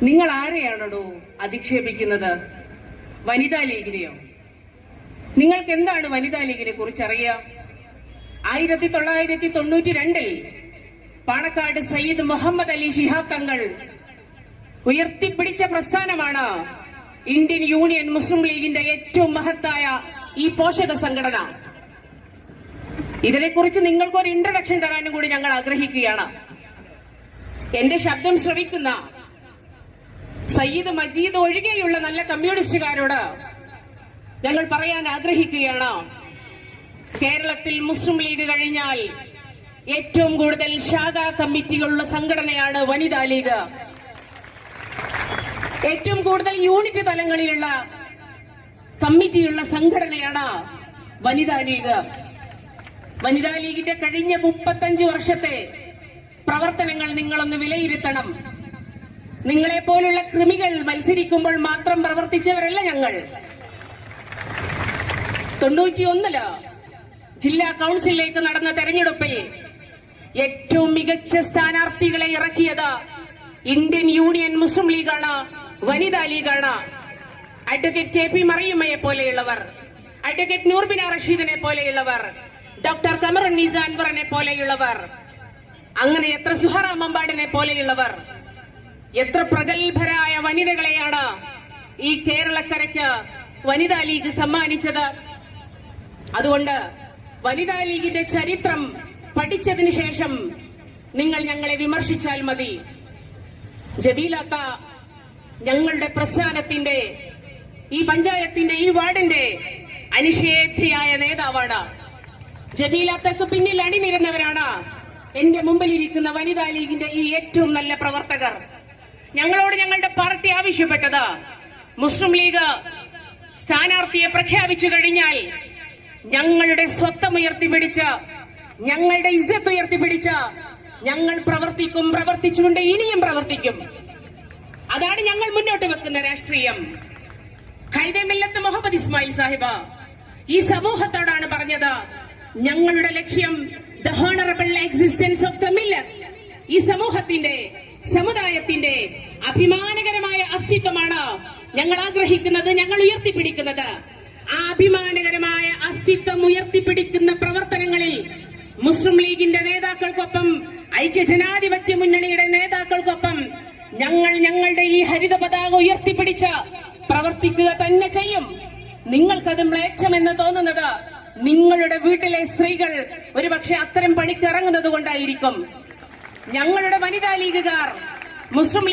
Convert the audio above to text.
നിങ്ങൾ ആരെയാണോ അധിക്ഷേപിക്കുന്നത്? വനിതാ ലീഗിനെയോ? നിങ്ങൾക്ക് എന്താണ് വനിതാ ലീഗിനെ കുറിച്ച് അറിയാം? 1992 പാണക്കാട് സയ്യിദ് മുഹമ്മദ് അലി ശിഹാബ് തങ്ങൾ ഉയർത്തിപ്പിടിച്ച പ്രസ്ഥാനമാണ് ഇന്ത്യൻ യൂണിയൻ മുസ്ലിം ലീഗിന്റെ ഏറ്റവും മഹത്തായ ഈ പോഷക സംഘടന. ഇതിനെക്കുറിച്ച് നിങ്ങൾക്കൊരു ഇൻട്രൊഡക്ഷൻ തരാനും കൂടി ഞങ്ങൾ ആഗ്രഹിക്കുകയാണ്. എന്റെ ശബ്ദം ശ്രവിക്കുന്ന സയ്യിദ് മജീദ് ഒഴികെയുള്ള നല്ല കമ്മ്യൂണിസ്റ്റുകാരോട് ഞങ്ങൾ പറയാൻ ആഗ്രഹിക്കുകയാണ്, കേരളത്തിൽ മുസ്ലിം ലീഗ് കഴിഞ്ഞാൽ ഏറ്റവും കൂടുതൽ ശാഖാ കമ്മിറ്റികളുള്ള സംഘടനയാണ് വനിതാ ലീഗ്. ഏറ്റവും കൂടുതൽ യൂണിറ്റ് തലങ്ങളിലുള്ള കമ്മിറ്റിയുള്ള സംഘടനയാണ് വനിതാ ലീഗ്. വനിതാ ലീഗിന്റെ കഴിഞ്ഞ 35 വർഷത്തെ പ്രവർത്തനങ്ങൾ നിങ്ങളൊന്ന് വിലയിരുത്തണം. നിങ്ങളെ പോലുള്ള കൃമികൾ മത്സരിക്കുമ്പോൾ മാത്രം പ്രവർത്തിച്ചവരല്ല ഞങ്ങൾ. 91 ജില്ലാ കൗൺസിലിലേക്ക് നടന്ന തെരഞ്ഞെടുപ്പിൽ ഏറ്റവും മികച്ച സ്ഥാനാർത്ഥികളെ ഇറക്കിയത് ഇന്ത്യൻ യൂണിയൻ മുസ്ലിം ലീഗാണ്, വനിതാ ലീഗാണ്. അഡ്വക്കേറ്റ് കെ പി മറിയുമ്മയെ പോലെയുള്ളവർ, അഡ്വക്കേറ്റ് നൂർബിന റഷീദിനെ പോലെയുള്ളവർ, ഡോക്ടർ കമറുന്നീസ അൻവറിനെ പോലെയുള്ളവർ, അങ്ങനെ എത്ര സുഹറ മമ്പാടിനെ പോലെയുള്ളവർ, എത്ര പ്രഗത്ഭരായ വനിതകളെയാണ് ഈ കേരളക്കരയ്ക്ക് വനിതാ ലീഗ് സമ്മാനിച്ചത്. അതുകൊണ്ട് വനിതാ ലീഗിന്റെ ചരിത്രം പഠിച്ചതിന് ശേഷം നിങ്ങൾ ഞങ്ങളെ വിമർശിച്ചാൽ മതി. ജബീലാത്ത ഞങ്ങളുടെ പ്രസ്ഥാനത്തിന്റെ, ഈ പഞ്ചായത്തിന്റെ, ഈ വാർഡിന്റെ അനിഷേധ്യയായ നേതാവാണ്. ജബീലാത്തക്ക് പിന്നിൽ അണിനിരുന്നവരാണ് എന്റെ മുമ്പിലിരിക്കുന്ന വനിതാ ലീഗിന്റെ ഈ ഏറ്റവും നല്ല പ്രവർത്തകർ. ഞങ്ങളോട് ഞങ്ങളുടെ പാർട്ടി ആവശ്യപ്പെട്ടത്, മുസ്ലിം ലീഗ് സ്ഥാനാർത്ഥിയെ പ്രഖ്യാപിച്ചു കഴിഞ്ഞാൽ ഞങ്ങളുടെ സ്വത്തം ഉയർത്തിപ്പിടിച്ച, ഞങ്ങളുടെ ഇസ്സത്ത് ഉയർത്തിപ്പിടിച്ച ഞങ്ങൾ പ്രവർത്തിക്കും, പ്രവർത്തിച്ചുകൊണ്ട് ഇനിയും പ്രവർത്തിക്കും. അതാണ് ഞങ്ങൾ മുന്നോട്ട് വെക്കുന്ന രാഷ്ട്രീയം. ഖൈദെ മില്ലത്ത് മുഹമ്മദ് ഇസ്മായിൽ സാഹിബ് ഈ സമൂഹത്തോടാണ് പറഞ്ഞത്, ഞങ്ങളുടെ ലക്ഷ്യം the honourable existence of the മില്ലത്ത്. ഈ സമൂഹത്തിന്റെ, സമുദായത്തിന്റെ അഭിമാനകരമായ അസ്തിത്വമാണ് ഞങ്ങൾ ആഗ്രഹിക്കുന്നത്, ഞങ്ങൾ ഉയർത്തിപ്പിടിക്കുന്നത്. ആ അഭിമാനകരമായ അസ്തിത്വം ഉയർത്തിപ്പിടിക്കുന്ന പ്രവർത്തനങ്ങളിൽ മുസ്ലിം ലീഗിന്റെ നേതാക്കൾക്കൊപ്പം, ഐക്യജനാധിപത്യ മുന്നണിയുടെ നേതാക്കൾക്കൊപ്പം ഞങ്ങൾ ഞങ്ങളുടെ ഈ ഹരിത പതാക ഉയർത്തിപ്പിടിച്ച് പ്രവർത്തിക്കുക തന്നെ ചെയ്യും. നിങ്ങൾക്കത് മ്ലേച്ഛമെന്ന് തോന്നുന്നത് നിങ്ങളുടെ വീട്ടിലെ സ്ത്രീകൾ ഒരുപക്ഷെ അത്തരം പണിക്കിറങ്ങുന്നത് കൊണ്ടായിരിക്കും. ഞങ്ങളുടെ വനിതാ ലീഗുകാർ മുസ്ലിം